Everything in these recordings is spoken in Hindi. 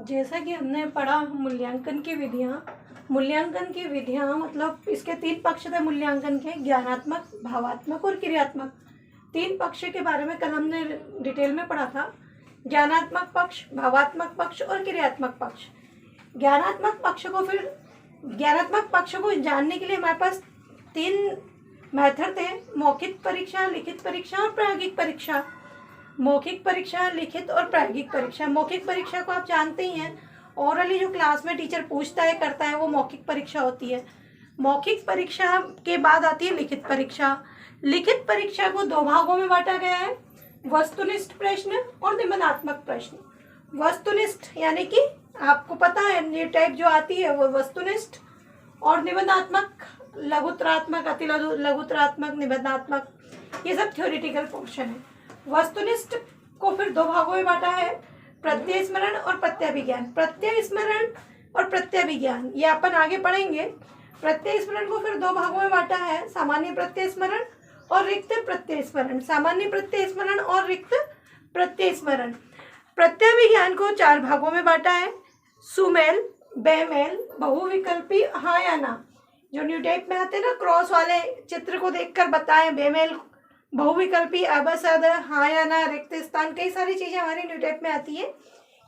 जैसा कि हमने पढ़ा मूल्यांकन की विधियाँ मतलब इसके 3 पक्ष थे मूल्यांकन के, ज्ञानात्मक, भावात्मक और क्रियात्मक। 3 पक्ष के बारे में कल हमने डिटेल में पढ़ा था, ज्ञानात्मक पक्ष, भावात्मक पक्ष और क्रियात्मक पक्ष। ज्ञानात्मक पक्ष को जानने के लिए हमारे पास 3 मेथड थे, मौखिक परीक्षा, लिखित परीक्षा और प्रायोगिक परीक्षा। मौखिक परीक्षा, लिखित और प्रायोगिक परीक्षा। मौखिक परीक्षा को आप जानते ही हैं, ओरली जो क्लास में टीचर पूछता है करता है वो मौखिक परीक्षा होती है। मौखिक परीक्षा के बाद आती है लिखित परीक्षा। लिखित परीक्षा को 2 भागों में बांटा गया है, वस्तुनिष्ठ प्रश्न और निबंधात्मक प्रश्न। वस्तुनिष्ठ यानी कि आपको पता है ये टाइप जो आती है वो वस्तुनिष्ठ, और निबंधात्मक लघुतरात्मक, अति लघुतरात्मक, निबंधात्मक, ये सब थ्योरेटिकल पोर्शन है। वस्तुनिष्ठ को फिर 2 भागों में बांटा है, प्रत्यय स्मरण और प्रत्यभिज्ञान। प्रत्यय स्मरण और प्रत्यभिज्ञान ये अपन आगे पढ़ेंगे। प्रत्यय स्मरण को फिर 2 भागों में बांटा है, सामान्य प्रत्यय स्मरण और रिक्त प्रत्यय स्मरण। सामान्य प्रत्यय स्मरण और रिक्त प्रत्यय स्मरण। प्रत्यभिज्ञान को 4 भागों में बांटा है, सुमेल, बेमेल, बहुविकल्पी, हाँ या ना। जो न्यू टाइप में आते हैं ना, क्रॉस वाले चित्र को देखकर बताएं, बेमेल, बहुविकल्पी, अबसद, हाँ या ना, रिक्त स्थान, कई सारी चीजें हमारी न्यू टाइप में आती है।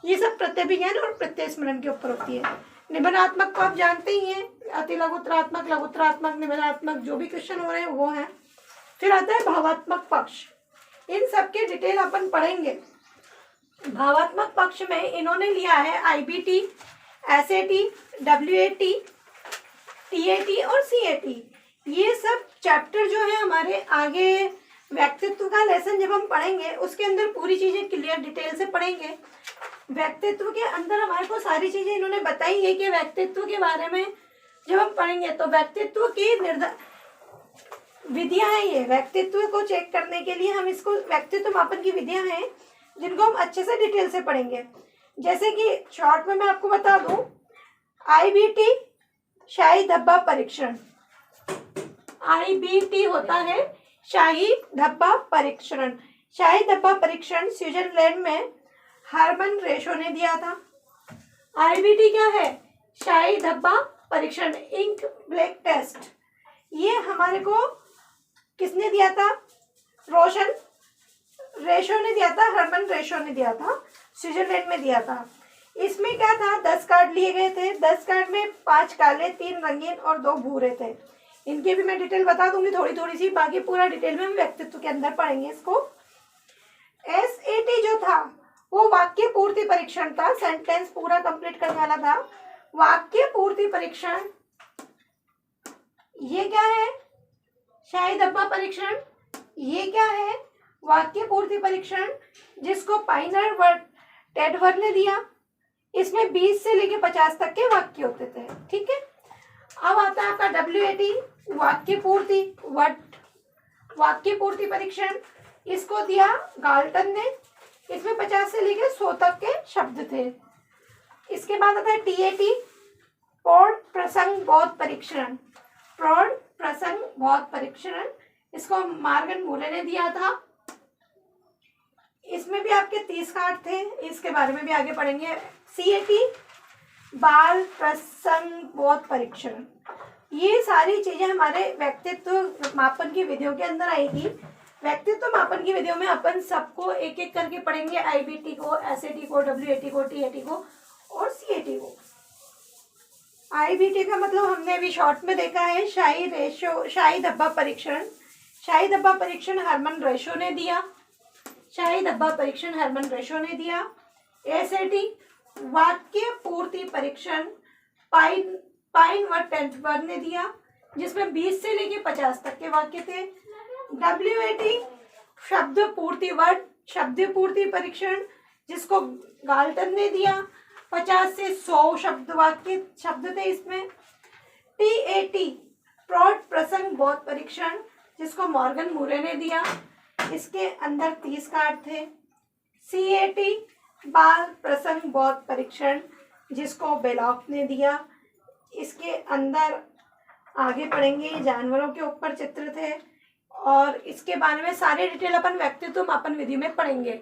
ये सब प्रत्यभिज्ञान और प्रत्यय स्मरण के ऊपर होती है। निबंधात्मक को आप जानते ही हैं, अति लघुतरात्मक, लघुतरात्मक, निबंधात्मक, जो भी क्वेश्चन हो रहे हैं वो है। फिर आता है भावात्मक पक्ष। इन सब के डिटेल अपन पढ़ेंगे। भावात्मक पक्ष में इन्होंने लिया है IBT, SAT, WAT, TAT और CAT। ये सब चैप्टर जो है हमारे आगे व्यक्तित्व का लेसन जब हम पढ़ेंगे उसके अंदर पूरी चीजें क्लियर डिटेल से पढ़ेंगे। व्यक्तित्व के अंदर हमारे को सारी चीजें इन्होंने बताई है कि व्यक्तित्व के बारे में जब हम पढ़ेंगे तो व्यक्तित्व की विधियां हैं। ये व्यक्तित्व को चेक करने के लिए हम इसको व्यक्तित्व मापन की विधियां हैं जिनको हम अच्छे से डिटेल से पढ़ेंगे। जैसे कि शॉर्ट में मैं आपको बता दूं, IBT शाही धब्बा परीक्षण। IBT होता है शाही धब्बा परीक्षण। शाही धब्बा परीक्षण स्विट्जरलैंड में हर्मन रेशो ने दिया था। IBT क्या है? शाही धब्बा परीक्षण, इंक ब्लैक टेस्ट। ये हमारे को किसने दिया था? रोशन रेशो ने दिया था, हर्मन रेशो ने दिया था, स्विट्जरलैंड में दिया था। इसमें क्या था, 10 कार्ड लिए गए थे। 10 कार्ड में 5 काले, 3 रंगीन और 2 भूरे थे। इनके भी मैं डिटेल बता दूंगी थोड़ी सी, बाकी पूरा डिटेल में हम व्यक्तित्व के अंदर पढ़ेंगे इसको। SAT जो था वो वाक्य पूर्ति परीक्षण था, सेंटेंस पूरा कंप्लीट करने वाला था। वाक्य पूर्ति परीक्षण ये क्या है? शाही धब्बा परीक्षण। ये क्या है? वाक्य पूर्ति परीक्षण, जिसको पाइनर टेडवर ने दिया। इसमें 20 से लेके 50 तक के वाक्य होते थे। ठीक है, अब आता है आपका WAT, वाक्य पूर्ति परीक्षण। इसको दिया गाल्टन ने। इसमें 50 से लेके 100 तक के शब्द थे। इसके बाद आता है TAT, प्रौढ़ प्रसंग बोध परीक्षण। प्रौढ़ प्रसंग बोध परीक्षण, इसको मार्गन मूले ने दिया था। इसमें भी आपके 30 कार्ड थे, इसके बारे में भी आगे पढ़ेंगे। CAT, बाल प्रसंग बोध परीक्षण। ये सारी चीजें हमारे व्यक्तित्व मापन की विधियों के अंदर आएगी। व्यक्तित्व मापन की विधियों में अपन सबको एक एक करके पढ़ेंगे, IBT को, SAT को, WAT को, TAT को और CAT को। IBT का मतलब हमने अभी शॉर्ट में देखा है, शाही धब्बा परीक्षण। शाही धब्बा परीक्षण हर्मन रेशो ने दिया। शाही धब्बा परीक्षण हर्मन रेशो ने दिया। SAT वाक्य पूर्ति परीक्षण पाइन व टेंटवर ने दिया, जिसमें 20 से लेके 50 तक के वाक्य थे। WAT शब्द पूर्ति परीक्षण, जिसको गाल्टन ने दिया। 50 से 100 शब्द थे इसमें। TAT प्रौढ़ प्रसंग बोध परीक्षण, जिसको मॉर्गन मूरे ने दिया। इसके अंदर 30 कार्ड थे। CAT बाल प्रसंग बोध परीक्षण, जिसको बेलॉक ने दिया। इसके अंदर आगे पढ़ेंगे, जानवरों के ऊपर चित्र थे और इसके बारे में सारे डिटेल अपन व्यक्तित्व मापन विधि में पढ़ेंगे।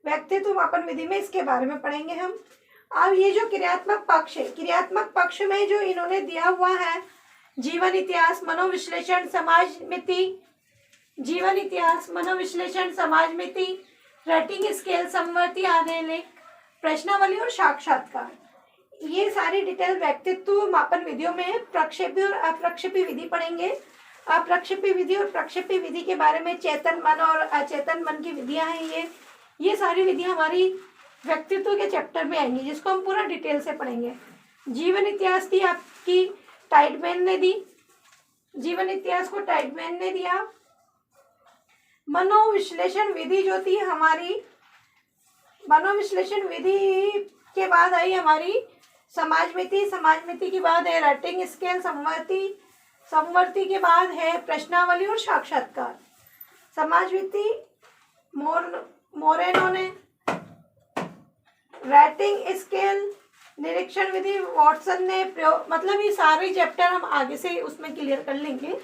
व्यक्तित्व मापन विधि में इसके बारे में पढ़ेंगे हम। अब ये जो क्रियात्मक पक्ष है, क्रियात्मक पक्ष में जो इन्होंने दिया हुआ है जीवन इतिहास, मनोविश्लेषण, समाज मिति, जीवन इतिहास, मनोविश्लेषण, समाज मिति, रेटिंग स्केल, समवर्ती आलेख, प्रश्नावली और साक्षात्कार, ये सारी डिटेल व्यक्तित्व मापन विधियों में प्रक्षेपी और अप्रक्षेपी विधि पढ़ेंगे। अप्रक्षेपी विधि और प्रक्षेपी विधि के बारे में चेतन मन और अचेतन मन की विधियां हैं। ये सारी विधियां हमारी व्यक्तित्व के चैप्टर में आएंगी, जिसको हम पूरा डिटेल से पढ़ेंगे। जीवन इतिहास थी आपकी, टाइटमैन ने दी, जीवन इतिहास को टाइटमैन ने दिया। मनोविश्लेषण विधि जो थी हमारी, मनोविश्लेषण विधि के बाद आई हमारी समाज मिति, समाज मिति के बाद है रेटिंग स्केल, समवर्ती, समवर्ती के बाद है प्रश्नावली और साक्षात्कार। समाज मिति मोरेनो ने, रेटिंग स्केल निरीक्षण विधि वॉटसन ने, मतलब ये सारे चैप्टर हम आगे से उसमें क्लियर कर लेंगे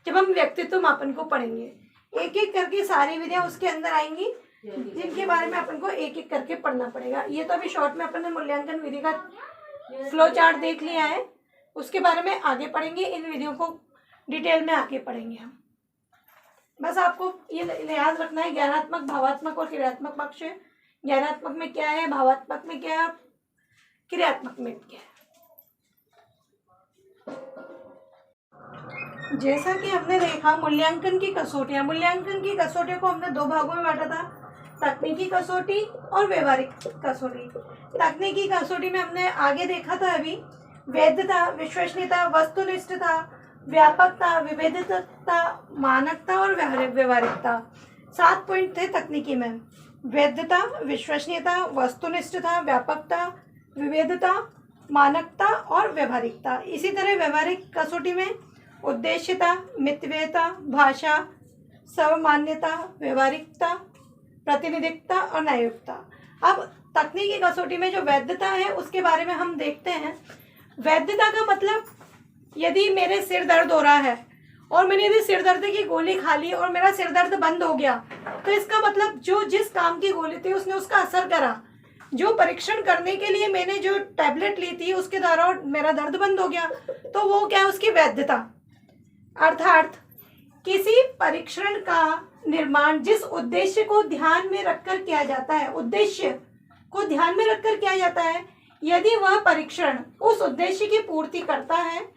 जब हम व्यक्तित्व मापन को पढ़ेंगे। एक एक करके सारी विधियां उसके अंदर आएंगी, जिनके बारे में अपन को एक एक करके पढ़ना पड़ेगा। ये तो अभी शॉर्ट में अपन ने मूल्यांकन विधि का फ्लो चार्ट देख लिया है, उसके बारे में आगे पढ़ेंगे। इन विधियों को डिटेल में आगे पढ़ेंगे हम। बस आपको ये याद रखना है, ज्ञानात्मक, भावात्मक और क्रियात्मक पक्ष है। ज्ञानात्मक में क्या है, भावात्मक में क्या है, क्रियात्मक में क्या है। जैसा कि हमने देखा मूल्यांकन की कसौटियां, मूल्यांकन की कसौटियों को हमने दो भागों में बांटा था, तकनीकी कसौटी और व्यवहारिक कसौटी। तकनीकी कसौटी में हमने आगे देखा था अभी वैधता, विश्वसनीयता, वस्तुनिष्ठता, व्यापकता, विभेदितता, मानकता और व्यवहारिकता। 7 पॉइंट थे तकनीकी में, वैधता, विश्वसनीयता, वस्तुनिष्ठता, व्यापकता, विभेदता, मानकता और व्यवहारिकता। इसी तरह व्यवहारिक कसौटी में उद्देश्यता, मितव्ययता, भाषा, सर्वमान्यता, व्यवहारिकता, प्रतिनिधिकता और न्यायोक्ता। अब तकनीकी कसौटी में जो वैधता है उसके बारे में हम देखते हैं। वैधता का मतलब, यदि मेरे सिर दर्द हो रहा है और मैंने यदि सिर दर्द की गोली खा ली और मेरा सिर दर्द बंद हो गया, तो इसका मतलब जो जिस काम की गोली थी उसने उसका असर करा। जो परीक्षण करने के लिए मैंने जो टैबलेट ली थी उसके द्वारा मेरा दर्द बंद हो गया, तो वो क्या है, उसकी वैधता। अर्थात किसी परीक्षण का निर्माण जिस उद्देश्य को ध्यान में रखकर किया जाता है, उद्देश्य को ध्यान में रखकर किया जाता है, यदि वह परीक्षण उस उद्देश्य की पूर्ति करता है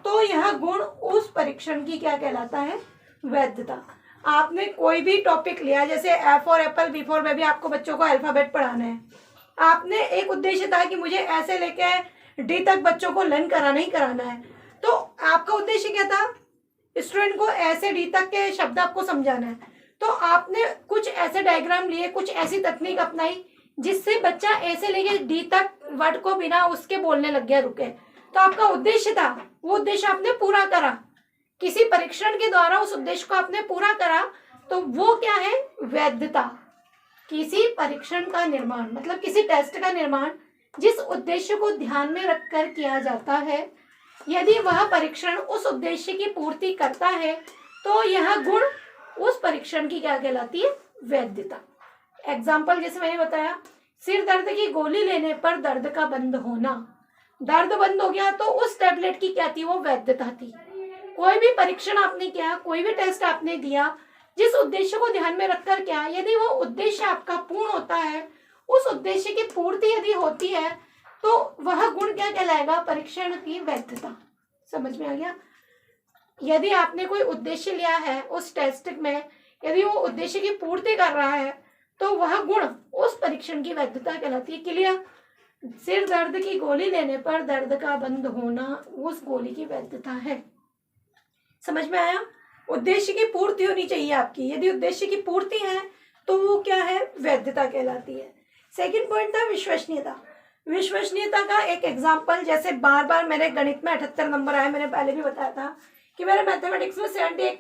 तो यह गुण उस परीक्षण की क्या कहलाता है, वैधता। आपने कोई भी टॉपिक लिया, जैसे A for apple, B for baby, आपको बच्चों को अल्फाबेट पढ़ाना है, आपने एक उद्देश्य था कि मुझे ऐसे लेके डी तक बच्चों को लर्न कराना ही कराना है, तो आपका उद्देश्य क्या था, स्टूडेंट को ऐसे डी तक के शब्द आपको समझाना है, तो आपने कुछ ऐसे डायग्राम लिए, कुछ ऐसी तकनीक अपनाई जिससे बच्चा ऐसे लेके डी तक वर्ड को बिना उसके बोलने लग गया, रुके। तो आपका उद्देश्य था, वो उद्देश्य आपने पूरा करा, किसी परीक्षण के द्वारा उस उद्देश्य को आपने पूरा करा, तो वो क्या है, वैधता। किसी परीक्षण का निर्माण मतलब किसी टेस्ट का निर्माण जिस उद्देश्य को ध्यान में रखकर किया जाता है, यदि वह परीक्षण उस उद्देश्य की पूर्ति करता है तो यह गुण उस परीक्षण की क्या कहलाती है, वैधता। एग्जाम्पल जैसे मैंने बताया, सिर दर्द की गोली लेने पर दर्द का बंद होना, दर्द बंद हो गया तो उस टैबलेट की क्या थी, वो वैधता थी। कोई भी परीक्षण आपने किया, कोई भी टेस्ट आपने दिया, जिस उद्देश्य को ध्यान में रखकर क्या, यदि वो उद्देश्य आपका पूर्ण होता है, उस उद्देश्य की पूर्ति यदि होती है, तो वह गुण क्या कहलाएगा, परीक्षण की वैधता। समझ में आ गया। यदि आपने कोई उद्देश्य लिया है उस टेस्ट में, यदि वो उद्देश्य की पूर्ति कर रहा है, तो वह गुण उस परीक्षण की वैधता कहलाती है। क्लियर। सिर दर्द की गोली लेने पर दर्द का बंद होना उस गोली की वैधता है। समझ में आया। उद्देश्य की पूर्ति होनी चाहिए आपकी, यदि उद्देश्य की पूर्ति है तो वो क्या है, वैधता कहलाती है। सेकंड पॉइंट था विश्वसनीयता। विश्वसनीयता का एक एग्जाम्पल, जैसे बार बार मेरे गणित में 78 नंबर आए, मैंने पहले भी बताया था कि मेरे मैथमेटिक्स में 78,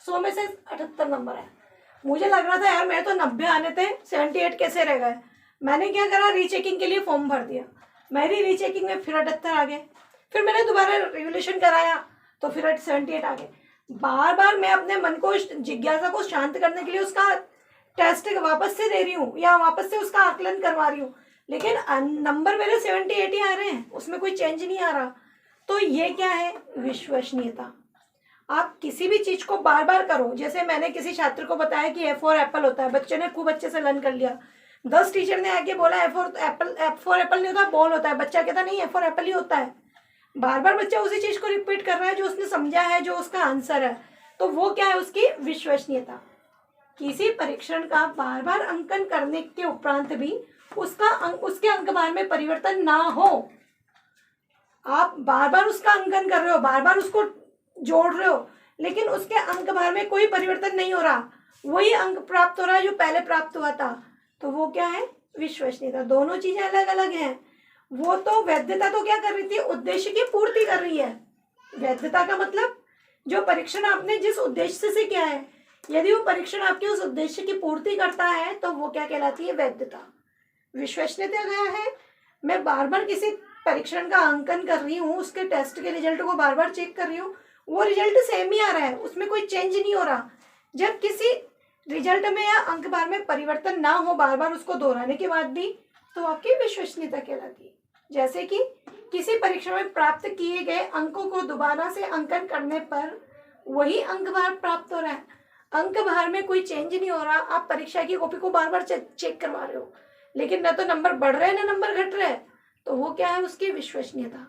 100 में से 78 नंबर आए। मुझे लग रहा था यार मेरे तो 90 आने थे, 78 कैसे रह गए। मैंने क्या करा, रीचेकिंग के लिए फॉर्म भर दिया, मेरी रीचेकिंग में फिर 78 आ गए। फिर मैंने दोबारा रिवोल्यूशन कराया तो फिर 78 आ गए। बार बार मैं अपने मन को, जिज्ञासा को शांत करने के लिए उसका टेस्ट वापस से दे रही हूँ या वापस से उसका आकलन करवा रही हूँ, लेकिन नंबर मेरे 70-80 आ रहे हैं, उसमें कोई चेंज नहीं आ रहा। तो ये क्या है? विश्वसनीयता। आप किसी भी चीज को बार बार करो। जैसे मैंने किसी छात्र को बताया कि ए फॉर एप्पल होता है, बच्चे ने खूब अच्छे से लर्न कर लिया। 10 टीचर ने आके बोला ए फॉर एप्पल नहीं होता, बॉल होता है। बच्चा कहता नहीं, ए फॉर एप्पल ही होता है। बार बार बच्चा उसी चीज को रिपीट कर रहा है जो उसने समझा है, जो उसका आंसर है। तो वो क्या है? उसकी विश्वसनीयता। किसी परीक्षण का बार बार अंकन करने के उपरांत भी उसके अंकभार में परिवर्तन ना हो। आप बार बार उसका अंकन कर रहे हो, बार बार उसको जोड़ रहे हो, लेकिन उसके अंकभार में कोई परिवर्तन नहीं हो रहा, वही अंक प्राप्त हो रहा है जो पहले प्राप्त हुआ था। तो वो क्या है? विश्वसनीयता। दोनों चीजें अलग अलग हैं। वो तो वैधता तो क्या कर रही थी? उद्देश्य की पूर्ति कर रही है। वैधता का मतलब जो परीक्षण आपने जिस उद्देश्य से किया है, यदि वो परीक्षण आपके उस उद्देश्य की पूर्ति करता है तो वो क्या कहलाती है? वैधता। विश्वसनीयता क्या है? मैं बार बार किसी परीक्षण का अंकन कर रही हूँ, उसके टेस्ट के रिजल्ट को बार बार चेक कर रही हूँ, वो रिजल्ट सेम ही आ रहा है, उसमें कोई चेंज नहीं हो रहा। जब किसी रिजल्ट में या अंकभार में परिवर्तन ना हो बार बार उसको दोहराने के बाद भी, तो आपकी विश्वसनीयता कहलाती है। जैसे कि किसी परीक्षण में प्राप्त किए गए अंकों को दोबारा से अंकन करने पर वही अंकभार प्राप्त हो रहा है, अंकभार में कोई चेंज नहीं हो रहा। आप परीक्षा की कॉपी को बार बार चेक करवा रहे हो, लेकिन न तो नंबर बढ़ रहे हैं ना नंबर घट रहे हैं। तो वो क्या है? उसकी विश्वसनीयता।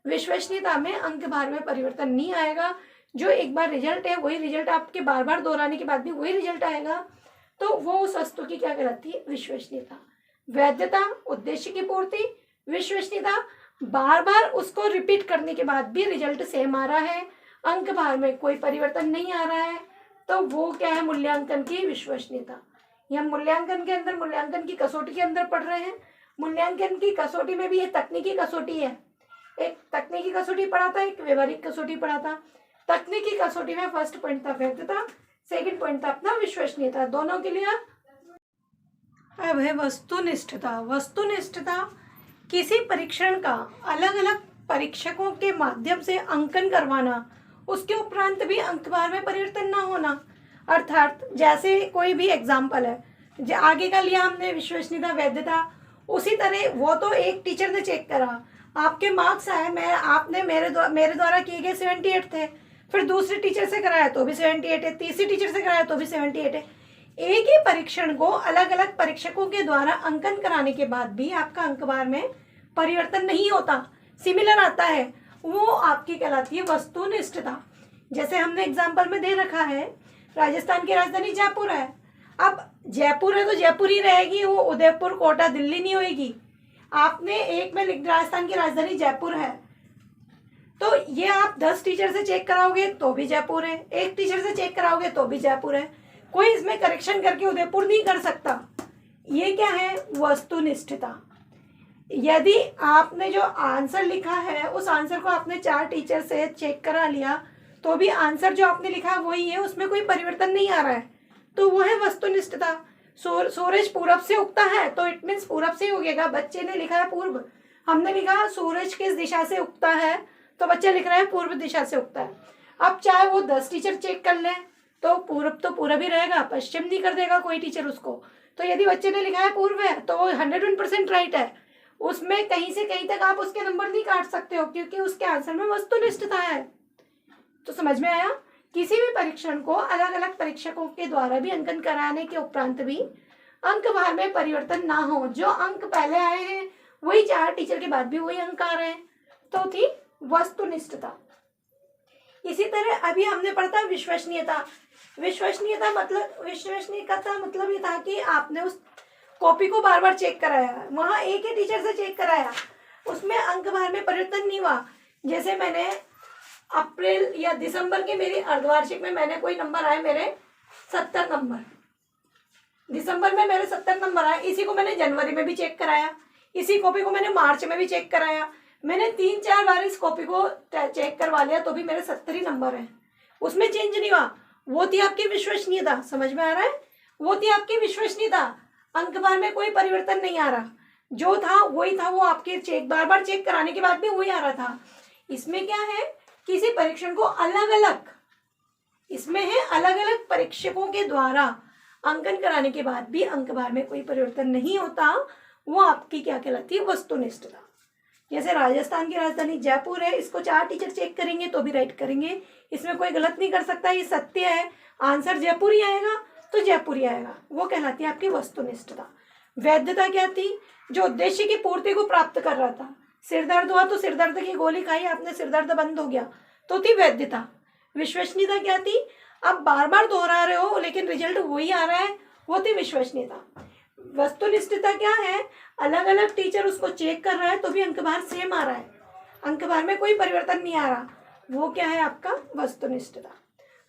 विश्वसनीयता में अंकभार में परिवर्तन नहीं आएगा। जो एक बार रिजल्ट है वही रिजल्ट आपके बार बार दोहराने के बाद भी वही रिजल्ट आएगा। तो वो उस वस्तु की क्या कहलाती है? विश्वसनीयता। वैधता, उद्देश्य की पूर्ति। विश्वसनीयता, बार बार उसको रिपीट करने के बाद भी रिजल्ट सेम आ रहा है, अंकभार में कोई परिवर्तन नहीं आ रहा है। तो वो क्या है? मूल्यांकन की विश्वसनीयता। ये हम मूल्यांकन के अंदर, मूल्यांकन की कसौटी के अंदर पढ़ रहे हैं। मूल्यांकन की कसौटी में भी ये तकनीकी कसौटी है। एक तकनीकी कसौटी पढ़ा था, एक व्यवहारिक कसौटी पढ़ा था। तकनीकी कसौटी में फर्स्ट पॉइंट था वैधता, सेकंड पॉइंट था अपना विश्वसनीयता। दोनों के लिए अब है वस्तुनिष्ठता। वस्तुनिष्ठता किसी परीक्षण का अलग अलग परीक्षकों के माध्यम से अंकन करवाना, उसके उपरांत भी अंकभार में परिवर्तन ना होना। अर्थात जैसे कोई भी एग्जाम्पल है, आगे का लिया हमने विश्वसनीयता, वैधता, उसी तरह वो तो एक टीचर ने चेक करा, आपके मार्क्स आए, आपने मेरे द्वारा किए गए 78 थे, फिर दूसरे टीचर से कराया तो भी 78 है, तीसरी टीचर से कराया तो भी 78 है। एक ही परीक्षण को अलग अलग परीक्षकों के द्वारा अंकन कराने के बाद भी आपका अंकभार में परिवर्तन नहीं होता, सिमिलर आता है, वो आपकी कहलाती है वस्तुनिष्ठता। जैसे हमने एग्जाम्पल में दे रखा है, राजस्थान की राजधानी जयपुर है। अब जयपुर है तो जयपुर ही रहेगी, वो उदयपुर, कोटा, दिल्ली नहीं होगी। आपने एक में लिख राजस्थान की राजधानी जयपुर है, तो ये आप 10 टीचर से चेक कराओगे तो भी जयपुर है, एक टीचर से चेक कराओगे तो भी जयपुर है। कोई इसमें करेक्शन करके उदयपुर नहीं कर सकता। ये क्या है? वस्तुनिष्ठता। यदि आपने जो आंसर लिखा है उस आंसर को आपने 4 टीचर से चेक करा लिया तो भी आंसर जो आपने लिखा है वही है, उसमें कोई परिवर्तन नहीं आ रहा है, तो वो है वस्तुनिष्ठता। सूरज पूरब से उगता है तो इट मीन्स पूरब से ही उगेगा। बच्चे ने लिखा है पूर्व, हमने लिखा सूरज किस दिशा से उगता है, तो बच्चा लिख रहा है पूर्व दिशा से उगता है। अब चाहे वो 10 टीचर चेक कर लें तो पूरब ही रहेगा, पश्चिम नहीं कर देगा कोई टीचर उसको। तो यदि बच्चे ने लिखा है पूर्व है तो वो 101% राइट है, उसमें कहीं से कहीं तक आप उसके नंबर नहीं काट सकते हो, क्योंकि उसके आंसर में वस्तुनिष्ठता है। तो समझ में आया? किसी भी परीक्षण को अलग अलग परीक्षकों के द्वारा भी अंकन कराने के उपरांत भी अंकभार में परिवर्तन ना हो, जो अंक पहले आए हैं वही 4 टीचर के बाद भी वही अंक आ रहे हैं, तो थी वस्तुनिष्ठता। इसी तरह अभी हमने पढ़ा था विश्वसनीयता। विश्वसनीयता मतलब ये था कि आपने उस कॉपी को बार बार चेक कराया, वहां एक ही टीचर से चेक कराया, उसमें अंकभार में परिवर्तन नहीं हुआ। जैसे मैंने अप्रैल या दिसंबर के मेरी अर्धवार्षिक में मैंने कोई नंबर आए मेरे 70 नंबर, दिसंबर में मेरे 70 नंबर आए, इसी को मैंने जनवरी में भी चेक कराया, इसी कॉपी को मैंने मार्च में भी चेक कराया, मैंने 3-4 बार इस कॉपी को चेक करवा लिया तो भी मेरे 70 ही नंबर हैं, उसमें चेंज नहीं हुआ। वो थी आपकी विश्वसनीयता। समझ में आ रहा है? वो थी आपकी विश्वसनीयता। अंकभार में कोई परिवर्तन नहीं आ रहा, जो था वही था, वो आपके बार बार चेक कराने के बाद भी वही आ रहा था। इसमें क्या है? किसी परीक्षण को अलग अलग परीक्षकों के द्वारा अंकन कराने के बाद भी अंक भार में कोई परिवर्तन नहीं होता, वो आपकी क्या कहलाती है, वस्तुनिष्ठता। जैसे राजस्थान की राजधानी जयपुर है, इसको 4 टीचर चेक करेंगे तो भी राइट करेंगे, इसमें कोई गलत नहीं कर सकता, ये सत्य है, आंसर जयपुर ही आएगा तो जयपुर ही आएगा, वो कहलाती है आपकी वस्तुनिष्ठता। वैधता क्या थी, जो उद्देश्य की पूर्ति को प्राप्त कर रहा था, सिर दर्द हुआ तो सिर दर्द की गोली खाई आपने, सिर दर्द बंद हो गया, तो थी वैधता। विश्वसनीयता क्या थी, आप बार बार दोहरा रहे हो लेकिन रिजल्ट वही आ रहा है, वो थी विश्वसनीयता। वस्तुनिष्ठता क्या है, अलग अलग टीचर उसको चेक कर रहा है तो भी अंक भार सेम आ रहा है, अंक भार में कोई परिवर्तन नहीं आ रहा, वो क्या है आपका वस्तुनिष्ठता।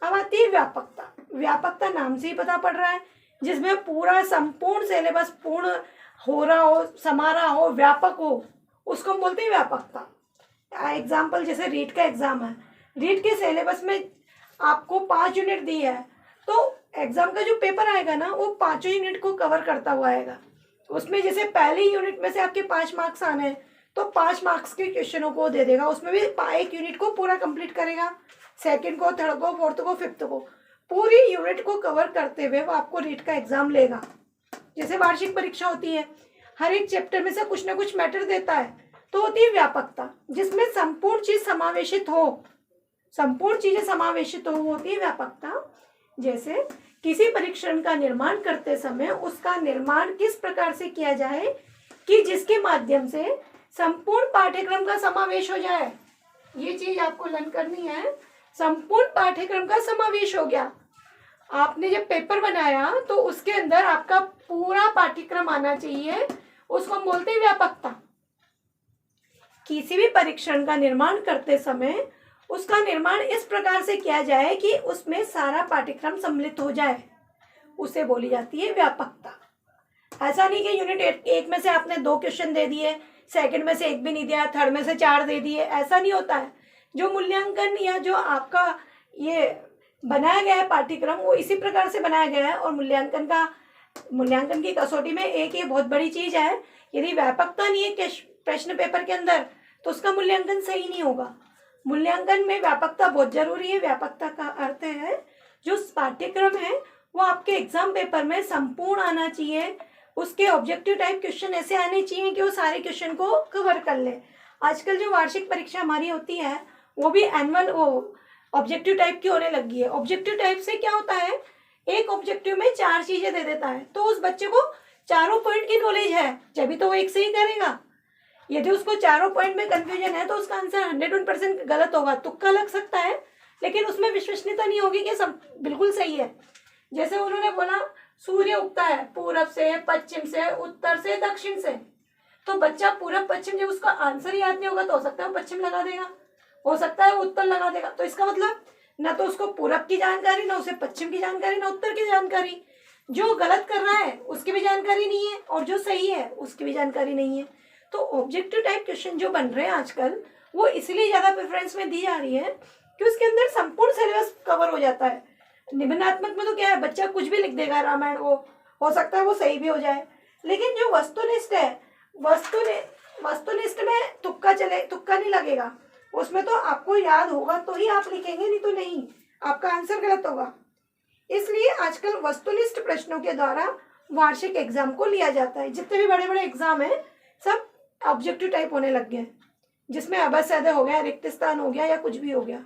अब आती है व्यापकता। व्यापकता नाम से ही पता पड़ रहा है, जिसमें पूरा संपूर्ण सिलेबस पूर्ण हो रहा हो, समा रहा हो, व्यापक हो, उसको हम बोलते हैं व्यापकता। एग्जाम्पल जैसे रीट का एग्जाम है, रीट के सिलेबस में आपको 5 यूनिट दी है, तो एग्जाम का जो पेपर आएगा ना वो 5 यूनिट को कवर करता हुआ आएगा। उसमें जैसे पहली यूनिट में से आपके 5 मार्क्स आने हैं तो 5 मार्क्स के क्वेश्चनों को दे देगा, उसमें भी 1 यूनिट को पूरा कंप्लीट करेगा, सेकंड को, थर्ड को, फोर्थ को, फिफ्थ को, पूरी यूनिट को कवर करते हुए वो आपको रीट का एग्जाम लेगा। जैसे वार्षिक परीक्षा होती है, हर एक चैप्टर में से कुछ ना कुछ मैटर देता है, तो होती है व्यापकता, जिसमें संपूर्ण चीज समावेशित हो, संपूर्ण चीजें समावेशित हो, होती है व्यापकता। जैसे किसी परीक्षण का निर्माण करते समय उसका निर्माण किस प्रकार से किया जाए कि जिसके माध्यम से संपूर्ण पाठ्यक्रम का समावेश हो जाए, ये चीज आपको लर्न करनी है। संपूर्ण पाठ्यक्रम का समावेश हो गया, आपने जब पेपर बनाया तो उसके अंदर आपका पूरा पाठ्यक्रम आना चाहिए, उसको हम बोलते हैं व्यापकता। किसी भी परीक्षण का निर्माण करते समय उसका निर्माण इस प्रकार से किया जाए कि उसमें सारा पाठ्यक्रम सम्मिलित हो जाए, उसे बोली जाती है व्यापकता। ऐसा नहीं कि यूनिट 1 में से आपने 2 क्वेश्चन दे दिए, सेकंड में से 1 भी नहीं दिया, थर्ड में से 4 दे दिए, ऐसा नहीं होता है। जो मूल्यांकन या जो आपका ये बनाया गया है पाठ्यक्रम, वो इसी प्रकार से बनाया गया है। और मूल्यांकन की कसौटी में एक ये बहुत बड़ी चीज है, यदि व्यापकता नहीं है प्रश्न पेपर के अंदर तो उसका मूल्यांकन सही नहीं होगा। मूल्यांकन में व्यापकता बहुत जरूरी है। व्यापकता का अर्थ है जो पाठ्यक्रम है वो आपके एग्जाम पेपर में संपूर्ण आना चाहिए, उसके ऑब्जेक्टिव टाइप क्वेश्चन ऐसे आने चाहिए कि वो सारे क्वेश्चन को कवर कर ले। आजकल जो वार्षिक परीक्षा हमारी होती है वो भी एनुअल ऑब्जेक्टिव टाइप की होने लगी है। ऑब्जेक्टिव टाइप से क्या होता है, एक ऑब्जेक्टिव में 4 चीजें दे देता है, तो उस बच्चे को चारों पॉइंट की नॉलेज है, जब भी तो वो एक से ही करेगा। यदि उसको चारों पॉइंट में कंफ्यूजन है तो उसका आंसर 101% गलत होगा, तुक्का लग सकता है लेकिन उसमें विश्वसनीयता नहीं होगी कि सब बिल्कुल सही है। जैसे उन्होंने बोला सूर्य उगता है पूरब से, पश्चिम से, उत्तर से, दक्षिण से, तो बच्चा पूरब पश्चिम, जब उसका आंसर ही याद नहीं होगा तो हो सकता है वो पश्चिम लगा देगा, हो सकता है वो उत्तर लगा देगा। तो इसका मतलब ना तो उसको पूरब की जानकारी, ना उसे पश्चिम की जानकारी, ना उत्तर की जानकारी। जो गलत कर रहा है उसकी भी जानकारी नहीं है और जो सही है उसकी भी जानकारी नहीं है। तो ऑब्जेक्टिव टाइप क्वेश्चन जो बन रहे हैं आजकल वो इसलिए ज्यादा प्रेफरेंस में दी जा रही है कि उसके अंदर संपूर्ण सिलेबस कवर हो जाता है। निबंधात्मक में तो क्या है, बच्चा कुछ भी लिख देगा रामायण, वो हो सकता है वो सही भी हो जाए, लेकिन जो वस्तुनिष्ठ है, वस्तुनिष्ठ में तुक्का नहीं लगेगा, उसमें तो आपको याद होगा तो ही आप लिखेंगे, नहीं तो नहीं, आपका आंसर गलत होगा। इसलिए आजकल वस्तुनिष्ठ प्रश्नों के द्वारा वार्षिक एग्जाम को लिया जाता है। जितने भी बड़े बड़े एग्जाम है सब ऑब्जेक्टिव टाइप होने लग गए, जिसमें अवसद हो गया, रिक्त स्थान हो गया या कुछ भी हो गया।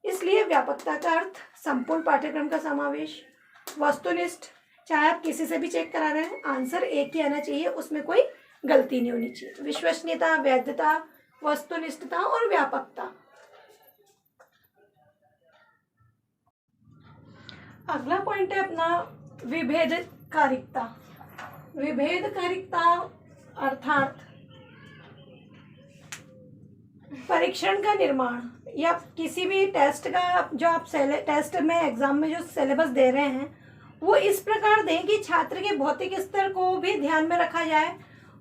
इसलिए व्यापकता का अर्थ संपूर्ण पाठ्यक्रम का समावेश, वस्तुनिष्ठ, चाहे आप किसी से भी चेक करा रहे हैं आंसर एक ही आना चाहिए, उसमें कोई गलती नहीं होनी चाहिए। विश्वसनीयता, वैधता, वस्तुनिष्ठता और व्यापकता। अगला पॉइंट है अपना विभेदकारिता। विभेदकारिता अर्थात परीक्षण का निर्माण या किसी भी टेस्ट का जो आप टेस्ट में एग्जाम में जो सिलेबस दे रहे हैं वो इस प्रकार दें कि छात्र के भौतिक स्तर को भी ध्यान में रखा जाए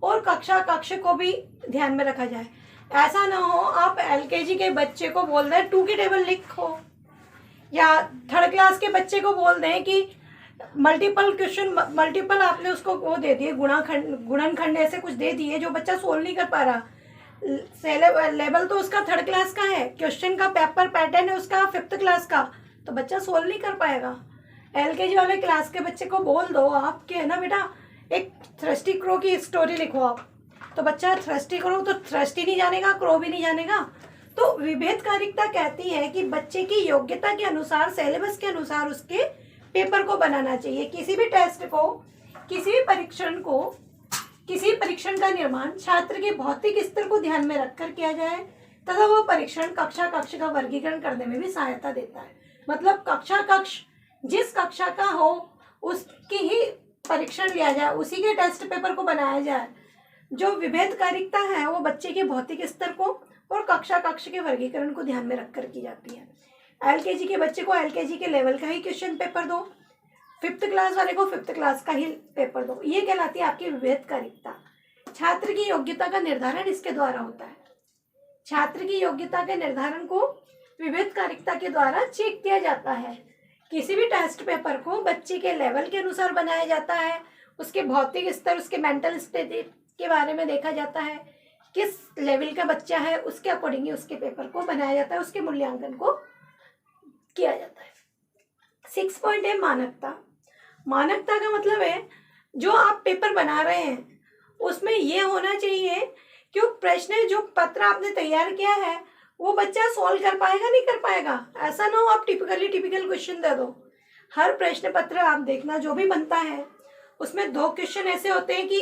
और कक्ष को भी ध्यान में रखा जाए। ऐसा ना हो आप LKG के बच्चे को बोल दें 2 की टेबल लिखो, या 3rd क्लास के बच्चे को बोल दें कि मल्टीपल आपने उसको वो दे दिए, गुणनखंड ऐसे कुछ दे दिए जो बच्चा सोल्व नहीं कर पा रहा। लेवल तो उसका 3rd क्लास का है, क्वेश्चन का पेपर पैटर्न है उसका 5th क्लास का, तो बच्चा सोल्व नहीं कर पाएगा। LKG वाले क्लास के बच्चे को बोल दो आप कि है ना बेटा एक थ्रस्टी क्रो की स्टोरी लिखो आप, तो बच्चा थ्रस्टी क्रो तो थ्रस्टी नहीं जानेगा, क्रो भी नहीं जानेगा। तो विभेदकारिता कहती है कि बच्चे की योग्यता के अनुसार, सिलेबस के अनुसार उसके पेपर को बनाना चाहिए। किसी भी टेस्ट को, किसी भी परीक्षण को, किसी परीक्षण का निर्माण छात्र के भौतिक स्तर को ध्यान में रखकर किया जाए तथा वो परीक्षण कक्षा कक्ष का वर्गीकरण करने में भी सहायता देता है। मतलब कक्षा कक्ष जिस कक्षा का हो उसकी ही परीक्षण लिया जाए, उसी के टेस्ट पेपर को बनाया जाए। जो विभेदकारिता है वो बच्चे के भौतिक स्तर को और कक्षा कक्ष के वर्गीकरण को ध्यान में रखकर की जाती है। LKG के बच्चे को LKG के लेवल का ही क्वेश्चन पेपर दो, 5th क्लास वाले को 5th क्लास का ही पेपर दो। ये कहलाती है आपकी विभेदकारिता। छात्र की योग्यता का निर्धारण इसके द्वारा होता है। छात्र की योग्यता के निर्धारण को विभेदकारिता के द्वारा चेक किया जाता है। किसी भी टेस्ट पेपर को बच्चे के लेवल के अनुसार बनाया जाता है, उसके भौतिक स्तर, उसके मेंटल स्टेट के बारे में देखा जाता है, किस लेवल का बच्चा है उसके अकॉर्डिंग ही उसके पेपर को बनाया जाता है, उसके मूल्यांकन को किया जाता है। 6 पॉइंट है मानकता। मानकता का मतलब है जो आप पेपर बना रहे हैं उसमें ये होना चाहिए कि वो प्रश्न जो पत्र आपने तैयार किया है वो बच्चा सॉल्व कर पाएगा नहीं कर पाएगा। ऐसा ना हो आप टिपिकल क्वेश्चन दे दो। हर प्रश्न पत्र आप देखना जो भी बनता है उसमें 2 क्वेश्चन ऐसे होते हैं कि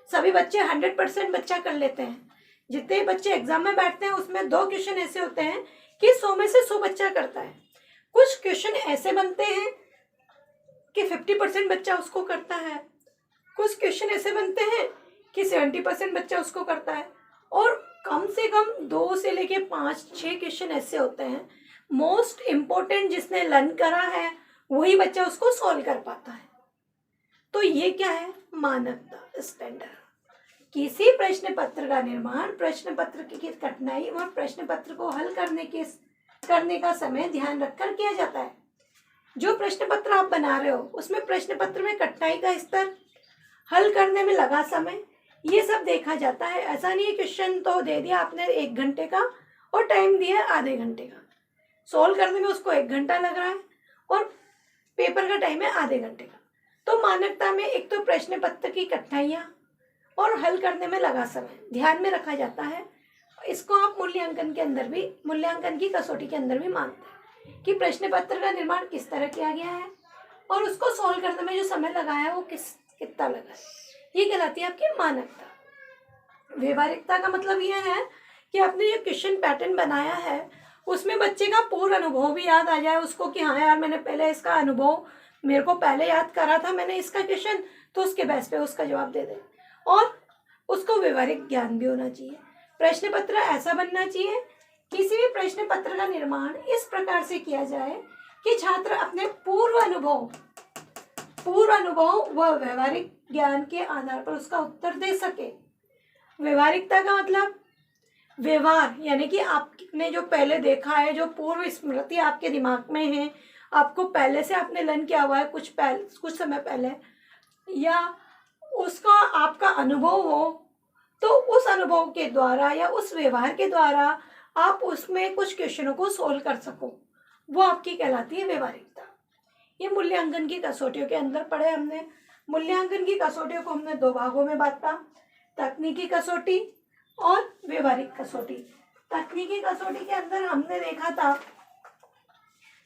सभी बच्चे 100% बच्चा कर लेते हैं। जितने बच्चे एग्जाम में बैठते हैं उसमें 2 क्वेश्चन ऐसे होते हैं कि 100 में से 100 बच्चा करता है। कुछ क्वेश्चन ऐसे बनते हैं कि 50% बच्चा उसको करता है, कुछ क्वेश्चन ऐसे बनते हैं कि 70% बच्चा उसको करता है, और कम से कम 2 से लेके 5-6 क्वेश्चन ऐसे होते हैं मोस्ट इम्पोर्टेंट जिसने लर्न करा है वही बच्चा उसको सॉल्व कर पाता है। तो ये क्या है? मानकता, स्टैंडर्ड। किसी प्रश्न पत्र का निर्माण प्रश्न पत्र की कठिनाई और प्रश्न पत्र को हल करने का समय ध्यान रखकर किया जाता है। जो प्रश्न पत्र आप बना रहे हो उसमें प्रश्न पत्र में कठिनाई का स्तर, हल करने में लगा समय, ये सब देखा जाता है। ऐसा नहीं है क्वेश्चन तो दे दिया आपने 1 घंटे का और टाइम दिया आधे घंटे का, सॉल्व करने में उसको 1 घंटा लग रहा है और पेपर का टाइम है आधे घंटे का। तो मानकता में एक तो प्रश्न पत्र की कठिनाइयाँ और हल करने में लगा समय ध्यान में रखा जाता है। इसको आप मूल्यांकन के अंदर भी, मूल्यांकन की कसौटी के अंदर भी मानते हैं कि प्रश्न पत्र का निर्माण किस तरह किया गया है और उसको सॉल्व करने में जो समय लगा है वो कितना लगा है। ये कहलाती है आपकी मानकता। व्यवहारिकता का मतलब यह है कि आपने जो क्वेश्चन पैटर्न बनाया है उसमें बच्चे का पूर्ण अनुभव भी याद आ जाए उसको कि हाँ यार मैंने पहले इसका अनुभव मेरे को पहले याद करा था मैंने इसका क्वेश्चन, तो उसके बेस पे उसका जवाब दे दे। और उसको व्यवहारिक ज्ञान भी होना चाहिए। प्रश्न पत्र ऐसा बनना चाहिए, किसी भी प्रश्न पत्र का निर्माण इस प्रकार से किया जाए कि छात्र अपने पूर्व अनुभव व व्यवहारिक ज्ञान के आधार पर उसका उत्तर दे सके। व्यवहारिकता का मतलब व्यवहार, यानी कि आपने जो पहले देखा है, जो पूर्व स्मृति आपके दिमाग में है, आपको पहले से आपने लर्न किया हुआ है कुछ समय पहले, या उसका आपका अनुभव हो, तो उस अनुभव के द्वारा या उस व्यवहार के द्वारा आप उसमें कुछ क्वेश्चनों को सोल्व कर सको, वो आपकी कहलाती है व्यवहारिकता। ये मूल्यांकन की कसौटियों के अंदर पढ़े हमने। मूल्यांकन की कसौटियों को हमने 2 भागों में बांटा, तकनीकी कसौटी और व्यवहारिक कसौटी। तकनीकी कसौटी के अंदर हमने देखा था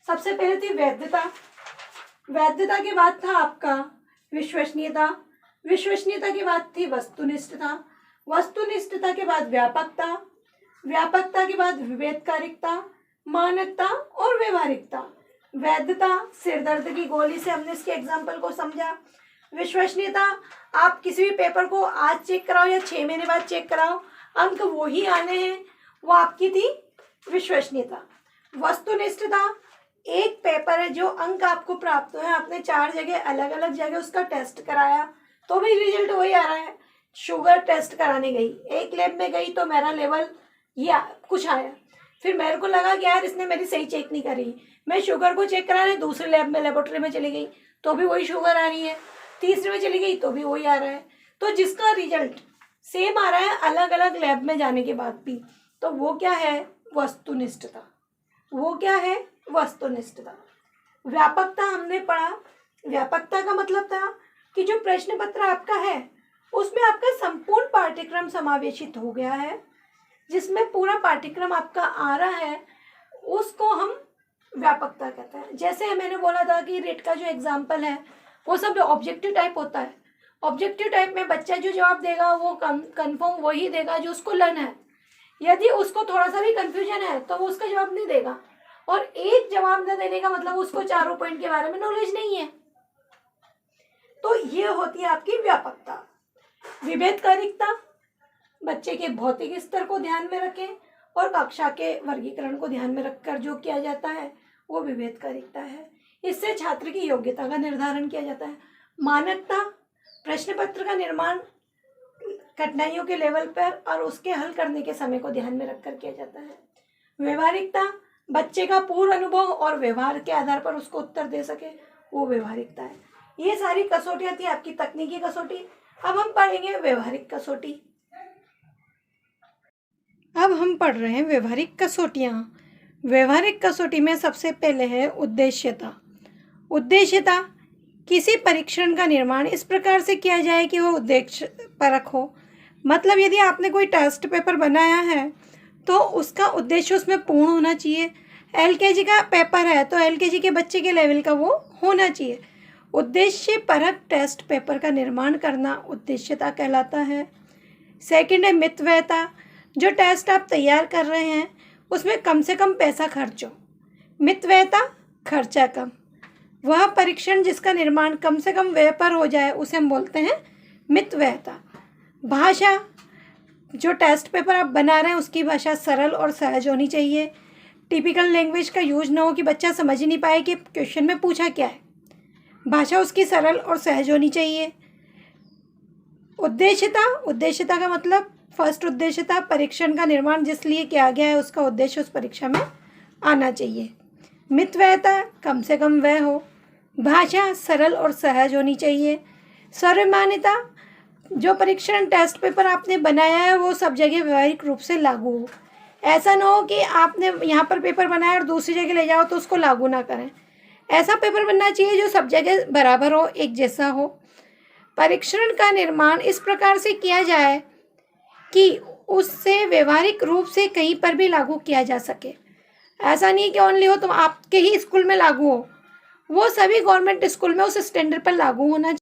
सबसे पहले थी वैधता। वैधता के बाद था आपका विश्वसनीयता। विश्वसनीयता के बाद थी वस्तुनिष्ठता। वस्तुनिष्ठता के बाद व्यापकता। व्यापकता के बाद विभेदकारिता, मानकता और व्यवहारिकता। वैधता सिरदर्द की गोली से हमने इसके एग्जाम्पल को समझा। विश्वसनीयता आप किसी भी पेपर को आज चेक कराओ या 6 महीने बाद चेक कराओ, अंक वो ही आने हैं, वो आपकी थी विश्वसनीयता। वस्तुनिष्ठता एक पेपर है जो अंक आपको प्राप्त हुए, आपने 4 जगह अलग अलग जगह उसका टेस्ट कराया तो भी रिजल्ट वही आ रहा है। शुगर टेस्ट कराने गई, एक लैब में गई तो मेरा लेवल ये कुछ आया, फिर मेरे को लगा कि यार इसने मेरी सही चेक नहीं करी, मैं शुगर को चेक कराने दूसरे लैब में लेबोरेटरी में चली गई तो भी वही शुगर आ रही है, तीसरे में चली गई तो भी वही आ रहा है। तो जिसका रिजल्ट सेम आ रहा है अलग अलग लैब में जाने के बाद भी, तो वो क्या है? वस्तुनिष्ठता। वो क्या है? वस्तुनिष्ठता। व्यापकता हमने पढ़ा। व्यापकता का मतलब था कि जो प्रश्न पत्र आपका है उसमें आपका संपूर्ण पाठ्यक्रम समावेशित हो गया है, जिसमें पूरा पाठ्यक्रम आपका आ रहा है, उसको हम व्यापकता कहते हैं। जैसे मैंने बोला था कि रेट का जो एग्जाम्पल है वो सब ऑब्जेक्टिव टाइप होता है। ऑब्जेक्टिव टाइप में बच्चा जो जवाब देगा वो कंफर्म वही देगा जो उसको लर्न है। यदि उसको थोड़ा सा भी कंफ्यूजन है तो वो उसका जवाब नहीं देगा, और एक जवाब न देने का मतलब उसको चारों पॉइंट के बारे में नॉलेज नहीं है। तो ये होती है आपकी व्यापकता। विभेदकारिता, बच्चे के भौतिक स्तर को ध्यान में रखें और कक्षा के वर्गीकरण को ध्यान में रखकर जो किया जाता है वो विभेदकारिता है। इससे छात्र की योग्यता का निर्धारण किया जाता है। मानकता, प्रश्न पत्र का निर्माण कठिनाइयों के लेवल पर और उसके हल करने के समय को ध्यान में रखकर किया जाता है। व्यवहारिकता, बच्चे का पूर्व अनुभव और व्यवहार के आधार पर उसको उत्तर दे सके, वो व्यवहारिकता है। ये सारी कसौटियाँ थी आपकी तकनीकी कसौटी। अब हम पढ़ेंगे व्यवहारिक कसौटी। अब हम पढ़ रहे हैं व्यवहारिक कसौटियाँ। व्यवहारिक कसौटी में सबसे पहले है उद्देश्यता। उद्देश्यता, किसी परीक्षण का निर्माण इस प्रकार से किया जाए कि वो उद्देश्य परक हो। मतलब यदि आपने कोई टेस्ट पेपर बनाया है तो उसका उद्देश्य उसमें पूर्ण होना चाहिए। एलकेजी का पेपर है तो एलकेजी के बच्चे के लेवल का वो होना चाहिए। उद्देश्य परक टेस्ट पेपर का निर्माण करना उद्देश्यता कहलाता है। सेकंड है मितव्ययता, जो टेस्ट आप तैयार कर रहे हैं उसमें कम से कम पैसा खर्च हो। मितव्ययता, खर्चा कम। वह परीक्षण जिसका निर्माण कम से कम व्यय पर हो जाए उसे हम बोलते हैं मितव्ययता। भाषा, जो टेस्ट पेपर आप बना रहे हैं उसकी भाषा सरल और सहज होनी चाहिए। टिपिकल लैंग्वेज का यूज ना हो कि बच्चा समझ ही नहीं पाए कि क्वेश्चन में पूछा क्या है। भाषा उसकी सरल और सहज होनी चाहिए। उद्देश्यता, उद्देश्यता का मतलब फर्स्ट उद्देश्यता, परीक्षण का निर्माण जिस लिए किया गया है उसका उद्देश्य उस परीक्षा में आना चाहिए। मितव्ययता, कम से कम व्यय हो। भाषा सरल और सहज होनी चाहिए। सर्वमान्यता, जो परीक्षण टेस्ट पेपर आपने बनाया है वो सब जगह व्यवहारिक रूप से लागू हो। ऐसा ना हो कि आपने यहाँ पर पेपर बनाया और दूसरी जगह ले जाओ तो उसको लागू ना करें। ऐसा पेपर बनना चाहिए जो सब जगह बराबर हो, एक जैसा हो। परीक्षण का निर्माण इस प्रकार से किया जाए कि उससे व्यवहारिक रूप से कहीं पर भी लागू किया जा सके। ऐसा नहीं कि ओनली हो तो आपके ही स्कूल में लागू हो, वो सभी गवर्नमेंट स्कूल में उस स्टैंडर्ड पर लागू होना चाहिए।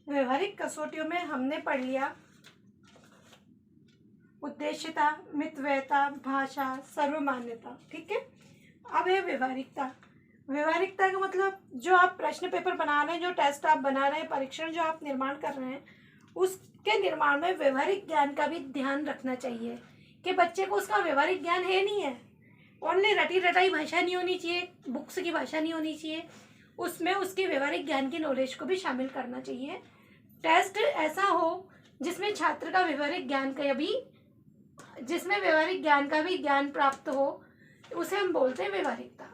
व्यवहारिक कसौटियों में हमने पढ़ लिया उद्देश्यता, मितव्ययता, भाषा, सर्वमान्यता। ठीक है। अब है व्यवहारिकता। व्यवहारिकता का मतलब जो आप प्रश्न पेपर बना रहे हैं, जो टेस्ट आप बना रहे हैं, परीक्षण जो आप निर्माण कर रहे हैं, उसके निर्माण में व्यवहारिक ज्ञान का भी ध्यान रखना चाहिए कि बच्चे को उसका व्यवहारिक ज्ञान है नहीं है। ओनली रटी रटाई भाषा नहीं होनी चाहिए, बुक्स की भाषा नहीं होनी चाहिए, उसमें उसके व्यवहारिक ज्ञान की नॉलेज को भी शामिल करना चाहिए। टेस्ट ऐसा हो जिसमें छात्र का व्यवहारिक ज्ञान का भी ज्ञान प्राप्त हो, उसे हम बोलते हैं व्यवहारिकता।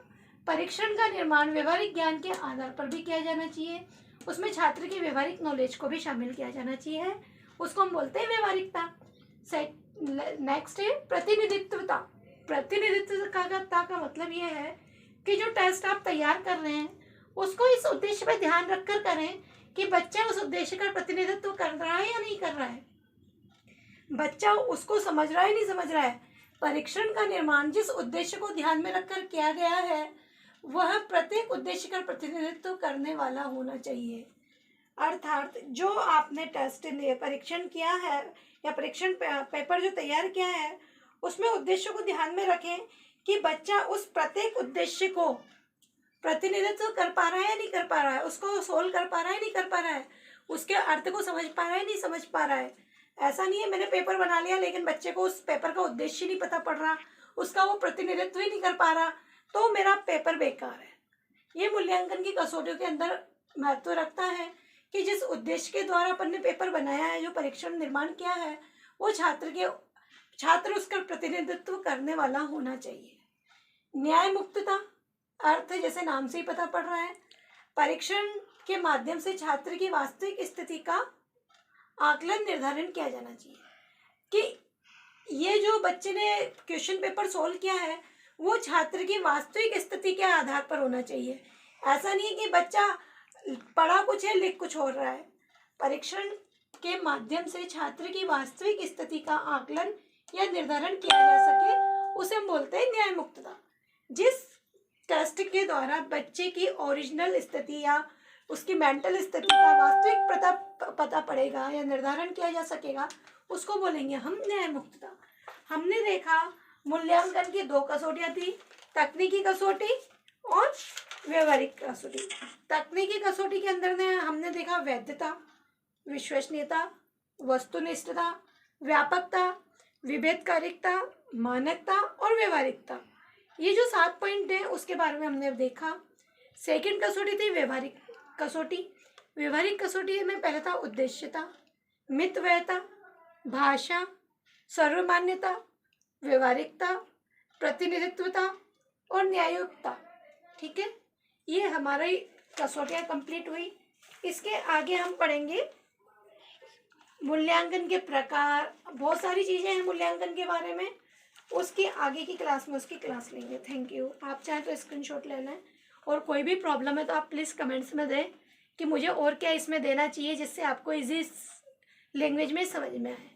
परीक्षण का निर्माण व्यवहारिक ज्ञान के आधार पर भी किया जाना चाहिए, उसमें छात्र की व्यवहारिक नॉलेज को भी शामिल किया जाना चाहिए, उसको हम बोलते हैं व्यवहारिकता। नेक्स्ट है प्रतिनिधित्वता। प्रतिनिधित्वता का मतलब ये है कि जो टेस्ट आप तैयार कर रहे हैं उसको इस उद्देश्य पर ध्यान रखकर करें कि बच्चा उस उद्देश्य का प्रतिनिधित्व कर रहा है या नहीं कर रहा है, बच्चा उसको समझ रहा है नहीं समझ रहा है। परीक्षण का निर्माण जिस उद्देश्य को ध्यान में रखकर किया गया है वह प्रत्येक उद्देश्य का प्रतिनिधित्व करने वाला होना चाहिए। अर्थात जो आपने टेस्ट परीक्षण किया है या परीक्षण पेपर जो तैयार किया है उसमें उद्देश्य को ध्यान में रखें कि बच्चा उस प्रत्येक उद्देश्य को प्रतिनिधित्व कर पा रहा है या नहीं कर पा रहा है, उसको सोल्व कर पा रहा है नहीं कर पा रहा है, उसके अर्थ को समझ पा रहा है नहीं समझ पा रहा है। ऐसा नहीं है मैंने पेपर बना लिया लेकिन बच्चे को उस पेपर का उद्देश्य नहीं पता पड़ रहा, उसका वो प्रतिनिधित्व ही नहीं कर पा रहा, तो मेरा पेपर बेकार है। ये मूल्यांकन की कसौटियों के अंदर महत्व रखता है कि जिस उद्देश्य के द्वारा अपन ने पेपर बनाया है, जो परीक्षण निर्माण किया है, वो छात्र उसका प्रतिनिधित्व करने वाला होना चाहिए। न्याय मुक्तता, अर्थ जैसे नाम से ही पता पड़ रहा है, परीक्षण के माध्यम से छात्र की वास्तविक स्थिति का आकलन निर्धारण किया जाना चाहिए कि ये जो बच्चे ने क्वेश्चन पेपर सोल्व किया है वो छात्र की वास्तविक स्थिति के आधार पर होना चाहिए। ऐसा नहीं है कि बच्चा पढ़ा कुछ है लिख कुछ हो रहा है। परीक्षण के माध्यम से छात्र की वास्तविक स्थिति का आकलन या निर्धारण किया जा सके उसे हम बोलते हैं न्याय मुक्तता। जिस टेस्ट के द्वारा बच्चे की ओरिजिनल स्थिति या उसकी मेंटल स्थिति का वास्तविक पता पड़ेगा या निर्धारण किया जा सकेगा उसको बोलेंगे हम न्याय मुक्तता। हमने देखा मूल्यांकन की 2 कसौटियाँ थी, तकनीकी कसौटी और व्यवहारिक कसौटी। तकनीकी कसौटी के अंदर ने हमने देखा वैधता, विश्वसनीयता, वस्तुनिष्ठता, व्यापकता, विभेदकारिता, मानकता और व्यवहारिकता। ये जो 7 पॉइंट हैं उसके बारे में हमने देखा। सेकंड कसौटी थी व्यवहारिक कसौटी। व्यवहारिक कसौटी में पहले था उद्देश्यता, मितव्ययता, भाषा, सर्वमान्यता, व्यवहारिकता, प्रतिनिधित्वता और न्यायोक्ता। ठीक है, ये हमारी कसौटियाँ कंप्लीट हुई। इसके आगे हम पढ़ेंगे मूल्यांकन के प्रकार। बहुत सारी चीज़ें हैं मूल्यांकन के बारे में, उसकी आगे की क्लास में उसकी क्लास लेंगे। Thank you. आप चाहें तो स्क्रीनशॉट ले लें और कोई भी प्रॉब्लम है तो आप प्लीज़ कमेंट्स में दें कि मुझे और क्या इसमें देना चाहिए जिससे आपको इजी लैंग्वेज में समझ में आए।